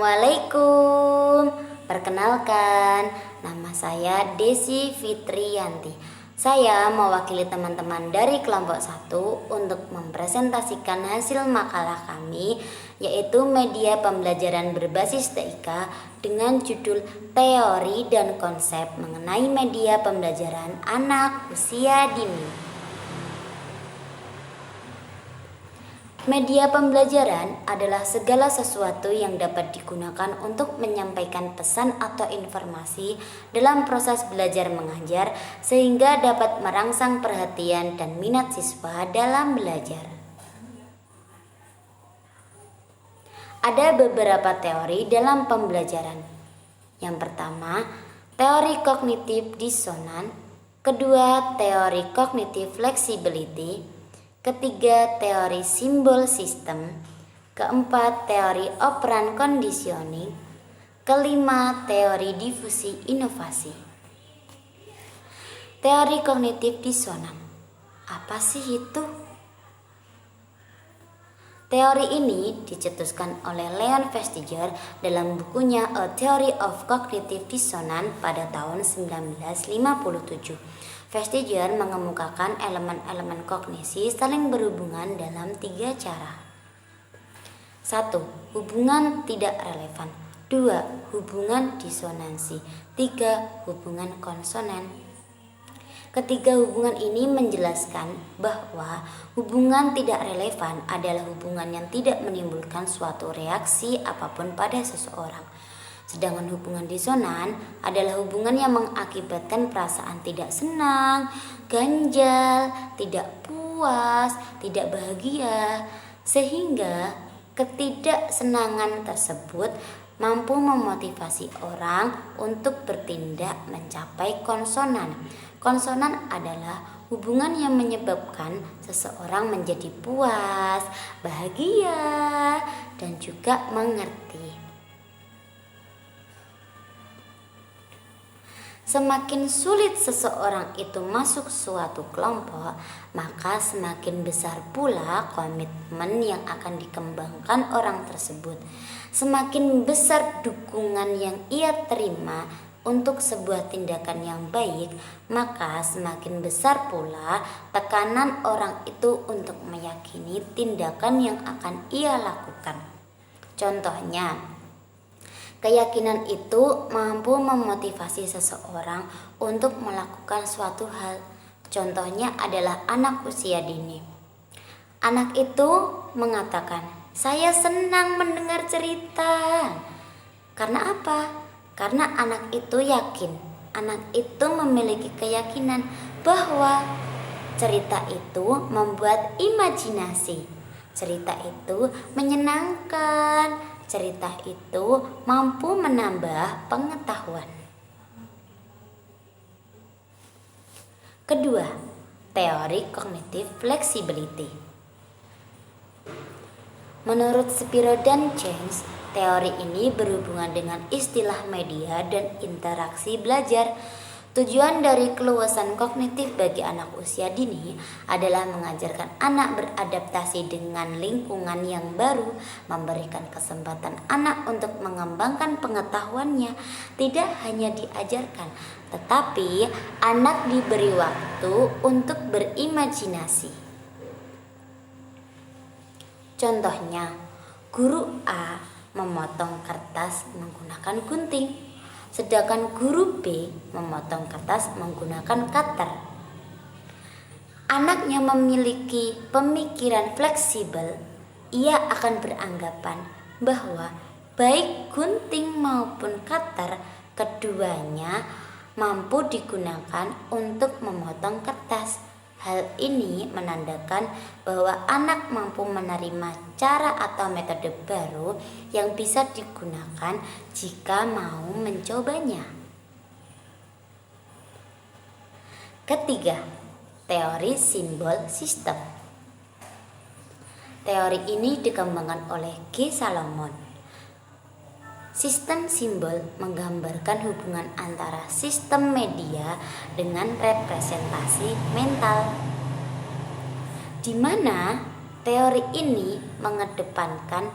Assalamualaikum. Perkenalkan, nama saya Desi Fitriyanti. Saya mewakili teman-teman dari kelompok 1 untuk mempresentasikan hasil makalah kami, yaitu media pembelajaran berbasis TIK dengan judul Teori dan Konsep mengenai media pembelajaran anak usia dini. Media pembelajaran adalah segala sesuatu yang dapat digunakan untuk menyampaikan pesan atau informasi dalam proses belajar mengajar sehingga dapat merangsang perhatian dan minat siswa dalam belajar. Ada beberapa teori dalam pembelajaran. Yang pertama, teori kognitif disonan. Kedua, teori kognitif flexibility. Ketiga, teori simbol sistem. Keempat, teori operan conditioning. Kelima, teori difusi inovasi. Teori kognitif disonan. Apa sih itu? Teori ini dicetuskan oleh Leon Festiger dalam bukunya A Theory of Cognitive Dissonance pada tahun 1957. Festiger mengemukakan elemen-elemen kognisi saling berhubungan dalam 3 cara. 1. Hubungan tidak relevan. 2. Hubungan disonansi. 3. Hubungan konsonan. Ketiga hubungan ini menjelaskan bahwa hubungan tidak relevan adalah hubungan yang tidak menimbulkan suatu reaksi apapun pada seseorang. Sedangkan hubungan disonan adalah hubungan yang mengakibatkan perasaan tidak senang, ganjal, tidak puas, tidak bahagia, sehingga ketidaksenangan tersebut mampu memotivasi orang untuk bertindak mencapai konsonan. Konsonan adalah hubungan yang menyebabkan seseorang menjadi puas, bahagia, dan juga mengerti. Semakin sulit seseorang itu masuk suatu kelompok, maka semakin besar pula komitmen yang akan dikembangkan orang tersebut. Semakin besar dukungan yang ia terima untuk sebuah tindakan yang baik, maka semakin besar pula tekanan orang itu untuk meyakini tindakan yang akan ia lakukan. Contohnya, keyakinan itu mampu memotivasi seseorang untuk melakukan suatu hal. Contohnya adalah anak usia dini. Anak itu mengatakan, "Saya senang mendengar cerita." Karena apa? Karena anak itu yakin, anak itu memiliki keyakinan bahwa cerita itu membuat imajinasi. Cerita itu menyenangkan. Cerita itu mampu menambah pengetahuan. Kedua, teori kognitif flexibility. Menurut Spiro dan James, teori ini berhubungan dengan istilah media dan interaksi belajar. Tujuan dari keluasan kognitif bagi anak usia dini adalah mengajarkan anak beradaptasi dengan lingkungan yang baru, memberikan kesempatan anak untuk mengembangkan pengetahuannya. Tidak hanya diajarkan, tetapi anak diberi waktu untuk berimajinasi. Contohnya, guru A memotong kertas menggunakan gunting, sedangkan guru B memotong kertas menggunakan cutter. Anaknya memiliki pemikiran fleksibel. Ia akan beranggapan bahwa baik gunting maupun cutter, keduanya mampu digunakan untuk memotong kertas. Hal ini menandakan bahwa anak mampu menerima cara atau metode baru yang bisa digunakan jika mau mencobanya. Ketiga, teori simbol sistem. Teori ini dikembangkan oleh G. Salomon. Sistem simbol menggambarkan hubungan antara sistem media dengan representasi mental, di mana teori ini mengedepankan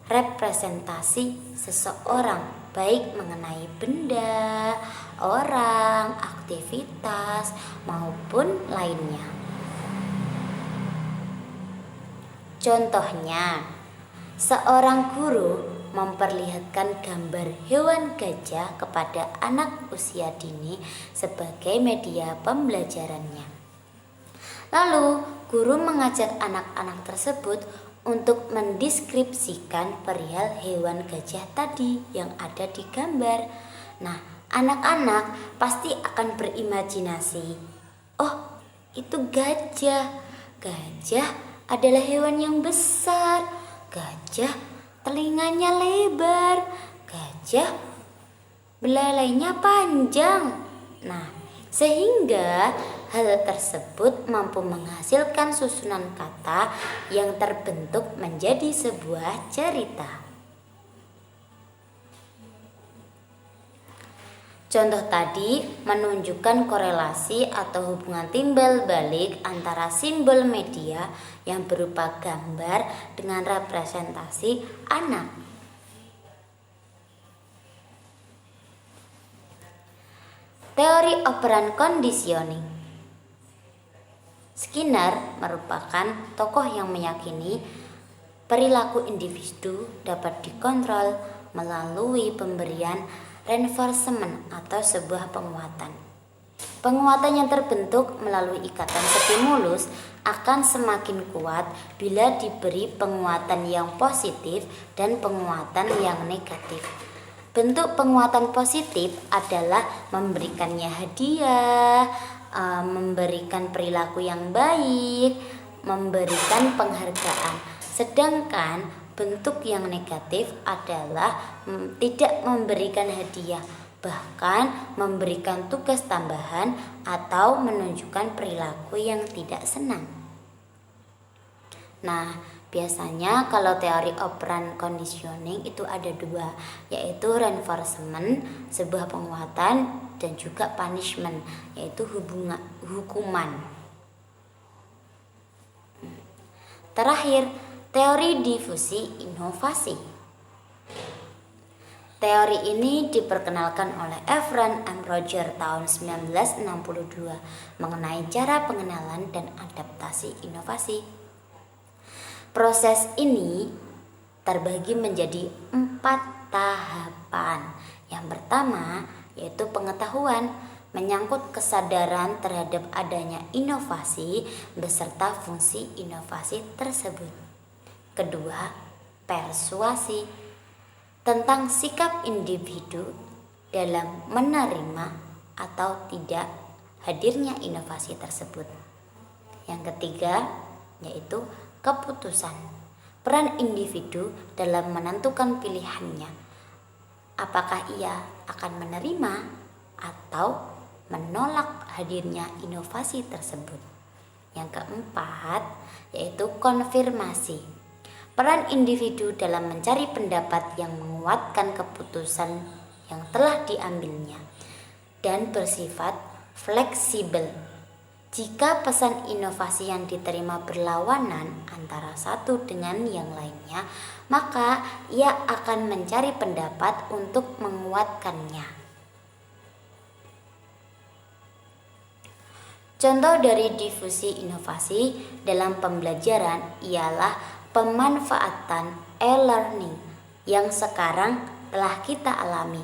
representasi seseorang, baik mengenai benda, orang, aktivitas, maupun lainnya. Contohnya, seorang guru memperlihatkan gambar hewan gajah kepada anak usia dini sebagai media pembelajarannya. Lalu, guru mengajak anak-anak tersebut untuk mendeskripsikan perihal hewan gajah tadi yang ada di gambar. Nah, anak-anak pasti akan berimajinasi. Oh, itu gajah. Gajah adalah hewan yang besar. Gajah telinganya lebar. Gajah belalainya panjang. Nah, sehingga hal tersebut mampu menghasilkan susunan kata yang terbentuk menjadi sebuah cerita. Contoh tadi menunjukkan korelasi atau hubungan timbal balik antara simbol media yang berupa gambar dengan representasi anak. Teori operan conditioning. Skinner merupakan tokoh yang meyakini perilaku individu dapat dikontrol melalui pemberian reinforcement atau sebuah penguatan. Penguatan yang terbentuk melalui ikatan stimulus akan semakin kuat bila diberi penguatan yang positif dan penguatan yang negatif. Bentuk penguatan positif adalah memberikannya hadiah, memberikan perilaku yang baik, memberikan penghargaan. Sedangkan bentuk yang negatif adalah tidak memberikan hadiah, bahkan memberikan tugas tambahan atau menunjukkan perilaku yang tidak senang. Nah, biasanya kalau teori operan conditioning itu ada dua, yaitu reinforcement, sebuah penguatan, dan juga punishment, yaitu hukuman. Terakhir, teori difusi inovasi. Teori ini diperkenalkan oleh Efren M. Roger tahun 1962 mengenai cara pengenalan dan adaptasi inovasi. Proses ini terbagi menjadi 4 tahapan. Yang pertama yaitu pengetahuan, menyangkut kesadaran terhadap adanya inovasi beserta fungsi inovasi tersebut. Kedua, persuasi, tentang sikap individu dalam menerima atau tidak hadirnya inovasi tersebut. Yang ketiga, yaitu keputusan, peran individu dalam menentukan pilihannya. Apakah ia akan menerima atau menolak hadirnya inovasi tersebut. Yang keempat, yaitu konfirmasi, peran individu dalam mencari pendapat yang menguatkan keputusan yang telah diambilnya dan bersifat fleksibel. Jika pesan inovasi yang diterima berlawanan antara satu dengan yang lainnya, maka ia akan mencari pendapat untuk menguatkannya. Contoh dari difusi inovasi dalam pembelajaran ialah pemanfaatan e-learning yang sekarang telah kita alami.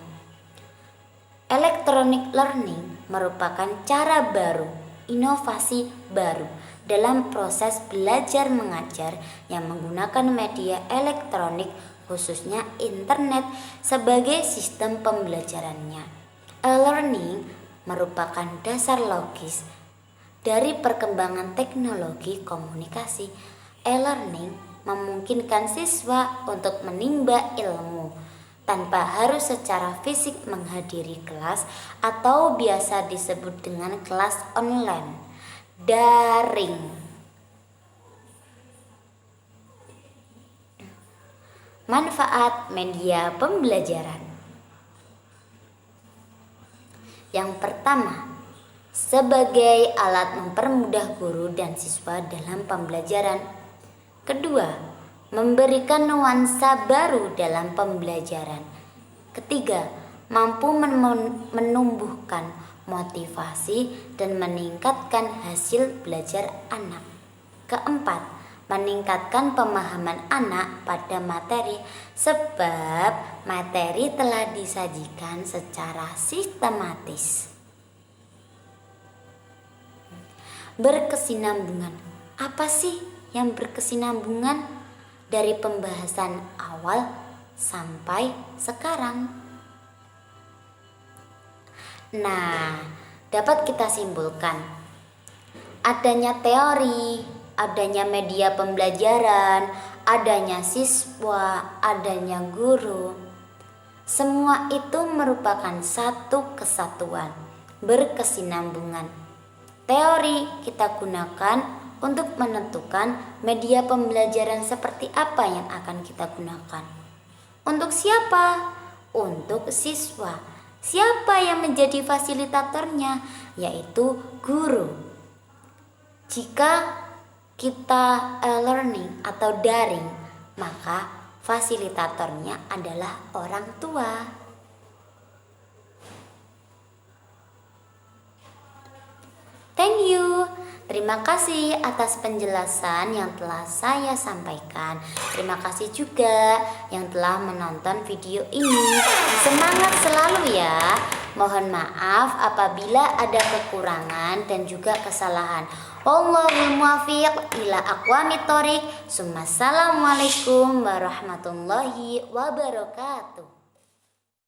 Electronic learning merupakan cara baru, inovasi baru dalam proses belajar mengajar yang menggunakan media elektronik khususnya internet sebagai sistem pembelajarannya. E-learning merupakan dasar logis dari perkembangan teknologi komunikasi. E-learning memungkinkan siswa untuk menimba ilmu tanpa harus secara fisik menghadiri kelas atau biasa disebut dengan kelas online, daring. Manfaat media pembelajaran. Yang pertama, sebagai alat mempermudah guru dan siswa dalam pembelajaran. Kedua, memberikan nuansa baru dalam pembelajaran. Ketiga, mampu menumbuhkan motivasi dan meningkatkan hasil belajar anak. Keempat, meningkatkan pemahaman anak pada materi sebab materi telah disajikan secara sistematis. Berkesinambungan. Apa sih yang berkesinambungan dari pembahasan awal sampai sekarang? Nah, dapat kita simpulkan adanya teori, adanya media pembelajaran, adanya siswa, adanya guru. Semua itu merupakan satu kesatuan, berkesinambungan. Teori kita gunakan untuk menentukan media pembelajaran seperti apa yang akan kita gunakan. Untuk siapa? Untuk siswa. Siapa yang menjadi fasilitatornya? Yaitu guru. Jika kita learning atau daring, maka fasilitatornya adalah orang tua. Thank you. Terima kasih atas penjelasan yang telah saya sampaikan. Terima kasih juga yang telah menonton video ini. Semangat selalu ya. Mohon maaf apabila ada kekurangan dan juga kesalahan. Wallahul muwaffiq ila aqwamit thoriq. Assalamualaikum warahmatullahi wabarakatuh.